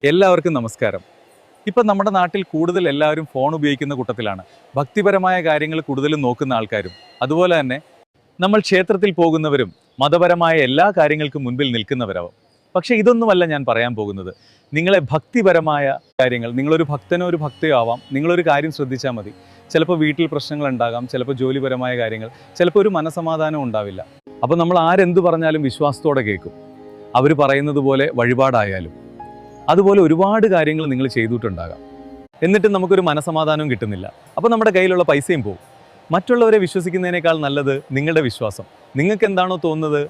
എല്ലാവർക്കും നമസ്കാരം. ഇപ്പം നമ്മുടെ നാട്ടിൽ കൂടുതൽ എല്ലാവരും ഫോൺ ഉപയോഗിക്കുന്ന കൂട്ടത്തിലാണ്. ഭക്തിപരമായ കാര്യങ്ങൾ കൂടുതലും നോക്കുന്ന ആൾക്കാരും അതുപോലെ തന്നെ നമ്മൾ ക്ഷേത്രത്തിൽ പോകുന്നവരും മതപരമായ എല്ലാ കാര്യങ്ങൾക്കും മുൻപിൽ നിൽക്കുന്നവരാവും. പക്ഷേ ഇതൊന്നുമല്ല ഞാൻ പറയാൻ പോകുന്നത്. നിങ്ങളെ ഭക്തിപരമായ കാര്യങ്ങൾ, നിങ്ങളൊരു ഭക്തനോ ഒരു ഭക്തയോ ആവാം, നിങ്ങളൊരു കാര്യം ശ്രദ്ധിച്ചാൽ മതി. ചിലപ്പോൾ വീട്ടിൽ പ്രശ്നങ്ങളുണ്ടാകാം, ചിലപ്പോൾ ജോലിപരമായ കാര്യങ്ങൾ, ചിലപ്പോൾ ഒരു മനസമാധാനം ഉണ്ടാവില്ല. അപ്പോൾ നമ്മൾ ആരെന്ത് പറഞ്ഞാലും വിശ്വാസത്തോടെ കേൾക്കും. അവർ പറയുന്നത് പോലെ വഴിപാടായാലും അതുപോലെ ഒരുപാട് കാര്യങ്ങൾ നിങ്ങൾ ചെയ്തിട്ടുണ്ടാകാം. എന്നിട്ട് നമുക്കൊരു മനസമാധാനവും കിട്ടുന്നില്ല. അപ്പോൾ നമ്മുടെ കയ്യിലുള്ള പൈസയും പോകും. മറ്റുള്ളവരെ വിശ്വസിക്കുന്നതിനേക്കാൾ നല്ലത് നിങ്ങളുടെ വിശ്വാസം. നിങ്ങൾക്ക് എന്താണോ തോന്നുന്നത്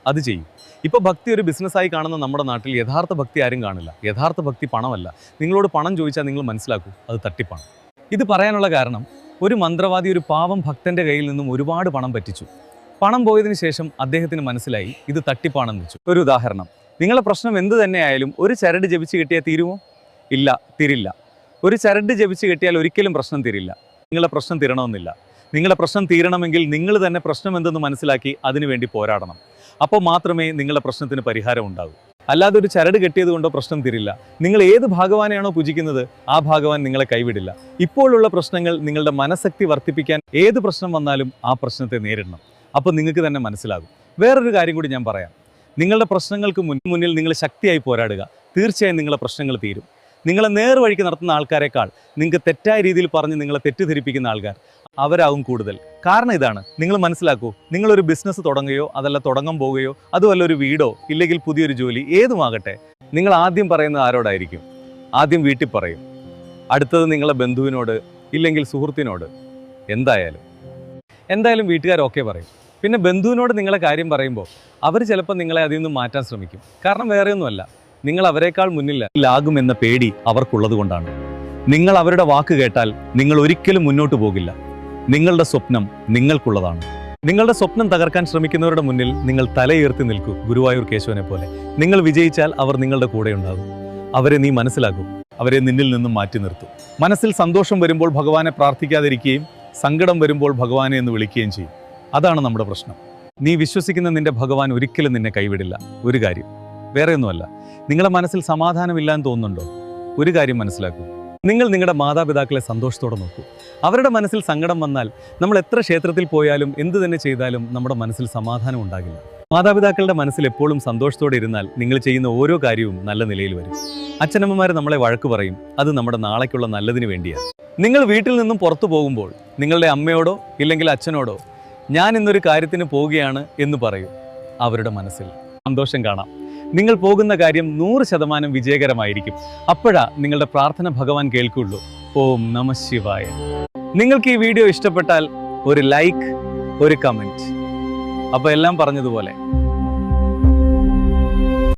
അത് ചെയ്യും. ഇപ്പോൾ ഭക്തി ഒരു ബിസിനസ്സായി കാണുന്ന നമ്മുടെ നാട്ടിൽ യഥാർത്ഥ ഭക്തി ആരും കാണില്ല. യഥാർത്ഥ ഭക്തി പണമല്ല. നിങ്ങളോട് പണം ചോദിച്ചാൽ നിങ്ങൾ മനസ്സിലാക്കൂ, അത് തട്ടിപ്പാണ്. ഇത് പറയാനുള്ള കാരണം, ഒരു മന്ത്രവാദി ഒരു പാവം ഭക്തൻ്റെ കയ്യിൽ നിന്നും ഒരുപാട് പണം പറ്റിച്ചു. പണം പോയതിനു ശേഷം അദ്ദേഹത്തിന് മനസ്സിലായി ഇത് തട്ടിപ്പാണെന്ന് വെച്ചു. ഒരു ഉദാഹരണം, നിങ്ങളുടെ പ്രശ്നം എന്ത് തന്നെയായാലും ഒരു ചരട് ജപിച്ച് കിട്ടിയാൽ തീരുമോ? ഇല്ല, തീരില്ല. ഒരു ചരട് ജപിച്ച് കിട്ടിയാൽ ഒരിക്കലും പ്രശ്നം തീരില്ല. നിങ്ങളുടെ പ്രശ്നം തീരണമെന്നില്ല. നിങ്ങളുടെ പ്രശ്നം തീരണമെങ്കിൽ നിങ്ങൾ തന്നെ പ്രശ്നം എന്തെന്ന് മനസ്സിലാക്കി അതിനുവേണ്ടി പോരാടണം. അപ്പോൾ മാത്രമേ നിങ്ങളുടെ പ്രശ്നത്തിന് പരിഹാരം ഉണ്ടാകൂ. അല്ലാതെ ഒരു ചരട് കെട്ടിയത് കൊണ്ടോ പ്രശ്നം തീരില്ല. നിങ്ങൾ ഏത് ഭഗവാനെയാണോ പൂജിക്കുന്നത് ആ ഭഗവാൻ നിങ്ങളെ കൈവിടില്ല. ഇപ്പോഴുള്ള പ്രശ്നങ്ങൾ നിങ്ങളുടെ മനഃശക്തി വർദ്ധിപ്പിക്കാൻ ഏത് പ്രശ്നം വന്നാലും ആ പ്രശ്നത്തെ നേരിടണം. അപ്പോൾ നിങ്ങൾക്ക് തന്നെ മനസ്സിലാകും. വേറൊരു കാര്യം കൂടി ഞാൻ പറയാം. നിങ്ങളുടെ പ്രശ്നങ്ങൾക്ക് മുന്നിൽ നിങ്ങൾ ശക്തിയായി പോരാടുക. തീർച്ചയായും നിങ്ങളുടെ പ്രശ്നങ്ങൾ തീരും. നിങ്ങളെ നേർവഴിക്ക് നടത്തുന്ന ആൾക്കാരെക്കാൾ നിങ്ങൾക്ക് തെറ്റായ രീതിയിൽ പറഞ്ഞ് നിങ്ങളെ തെറ്റിദ്ധരിപ്പിക്കുന്ന ആൾക്കാർ അവരാവും കൂടുതൽ. കാരണം ഇതാണ്, നിങ്ങൾ മനസ്സിലാക്കൂ. നിങ്ങളൊരു ബിസിനസ് തുടങ്ങുകയോ അതല്ല തുടങ്ങാൻ പോവുകയോ അതുമല്ല ഒരു വീടോ ഇല്ലെങ്കിൽ പുതിയൊരു ജോലി ഏതുമാകട്ടെ, നിങ്ങൾ ആദ്യം പറയുന്നത് ആരോടായിരിക്കും? ആദ്യം വീട്ടിൽ പറയും, അടുത്തത് നിങ്ങളെ ബന്ധുവിനോട് ഇല്ലെങ്കിൽ സുഹൃത്തിനോട്. എന്തായാലും വീട്ടുകാർ ഓക്കെ പറയും. പിന്നെ ബന്ധുവിനോട് നിങ്ങളെ കാര്യം പറയുമ്പോൾ അവർ ചിലപ്പോൾ നിങ്ങളെ അതിൽ നിന്ന് മാറ്റാൻ ശ്രമിക്കും. കാരണം വേറെയൊന്നുമല്ല, നിങ്ങൾ അവരെക്കാൾ മുന്നിലാകുമെന്ന പേടി അവർക്കുള്ളത് കൊണ്ടാണ്. നിങ്ങൾ അവരുടെ വാക്ക് കേട്ടാൽ നിങ്ങൾ ഒരിക്കലും മുന്നോട്ട് പോകില്ല. നിങ്ങളുടെ സ്വപ്നം നിങ്ങൾക്കുള്ളതാണ്. നിങ്ങളുടെ സ്വപ്നം തകർക്കാൻ ശ്രമിക്കുന്നവരുടെ മുന്നിൽ നിങ്ങൾ തലയുയർത്തി നിൽക്കൂ, ഗുരുവായൂർ കേശവനെ പോലെ. നിങ്ങൾ വിജയിച്ചാൽ അവർ നിങ്ങളുടെ കൂടെ ഉണ്ടാകും. അവരെ നീ മനസ്സിലാക്കും. അവരെ നിന്നിൽ നിന്നും മാറ്റി നിർത്തും. മനസ്സിൽ സന്തോഷം വരുമ്പോൾ ഭഗവാനെ പ്രാർത്ഥിക്കാതിരിക്കുകയും സങ്കടം വരുമ്പോൾ ഭഗവാനെ എന്ന് വിളിക്കുകയും ചെയ്യും. അതാണ് നമ്മുടെ പ്രശ്നം. നീ വിശ്വസിക്കുന്ന നിന്റെ ഭഗവാൻ ഒരിക്കലും നിന്നെ കൈവിടില്ല. ഒരു കാര്യം, വേറെയൊന്നുമല്ല. നിങ്ങളുടെ മനസ്സിൽ സമാധാനമില്ലാന്ന് തോന്നുന്നുണ്ടോ? ഒരു കാര്യം മനസ്സിലാക്കൂ. നിങ്ങൾ നിങ്ങളുടെ മാതാപിതാക്കളെ സന്തോഷത്തോടെ നോക്കൂ. അവരുടെ മനസ്സിൽ സങ്കടം വന്നാൽ നമ്മൾ എത്ര ക്ഷേത്രത്തിൽ പോയാലും എന്ത് തന്നെ ചെയ്താലും നമ്മുടെ മനസ്സിൽ സമാധാനം ഉണ്ടാകില്ല. മാതാപിതാക്കളുടെ മനസ്സിൽ എപ്പോഴും സന്തോഷത്തോടെ ഇരുന്നാൽ നിങ്ങൾ ചെയ്യുന്ന ഓരോ കാര്യവും നല്ല നിലയിൽ വരും. അച്ഛനമ്മമാർ നമ്മളെ വഴക്ക് പറയും, അത് നമ്മുടെ നാളേക്കുള്ള നല്ലതിന് വേണ്ടിയാണ്. നിങ്ങൾ വീട്ടിൽ നിന്നും പുറത്തു പോകുമ്പോൾ നിങ്ങളുടെ അമ്മയോടോ ഇല്ലെങ്കിൽ അച്ഛനോടോ ഞാൻ ഇന്നൊരു കാര്യത്തിന് പോവുകയാണ് എന്ന് പറയൂ. അവരുടെ മനസ്സിൽ സന്തോഷം കാണാം. നിങ്ങൾ പോകുന്ന കാര്യം 100% വിജയകരമായിരിക്കും. അപ്പോഴാ നിങ്ങളുടെ പ്രാർത്ഥന ഭഗവാൻ കേൾക്കുള്ളൂ. ഓം നമഃ ശിവായ. നിങ്ങൾക്ക് ഈ വീഡിയോ ഇഷ്ടപ്പെട്ടാൽ ഒരു ലൈക്ക്, ഒരു കമൻറ്റ്. അപ്പോൾ എല്ലാം പറഞ്ഞതുപോലെ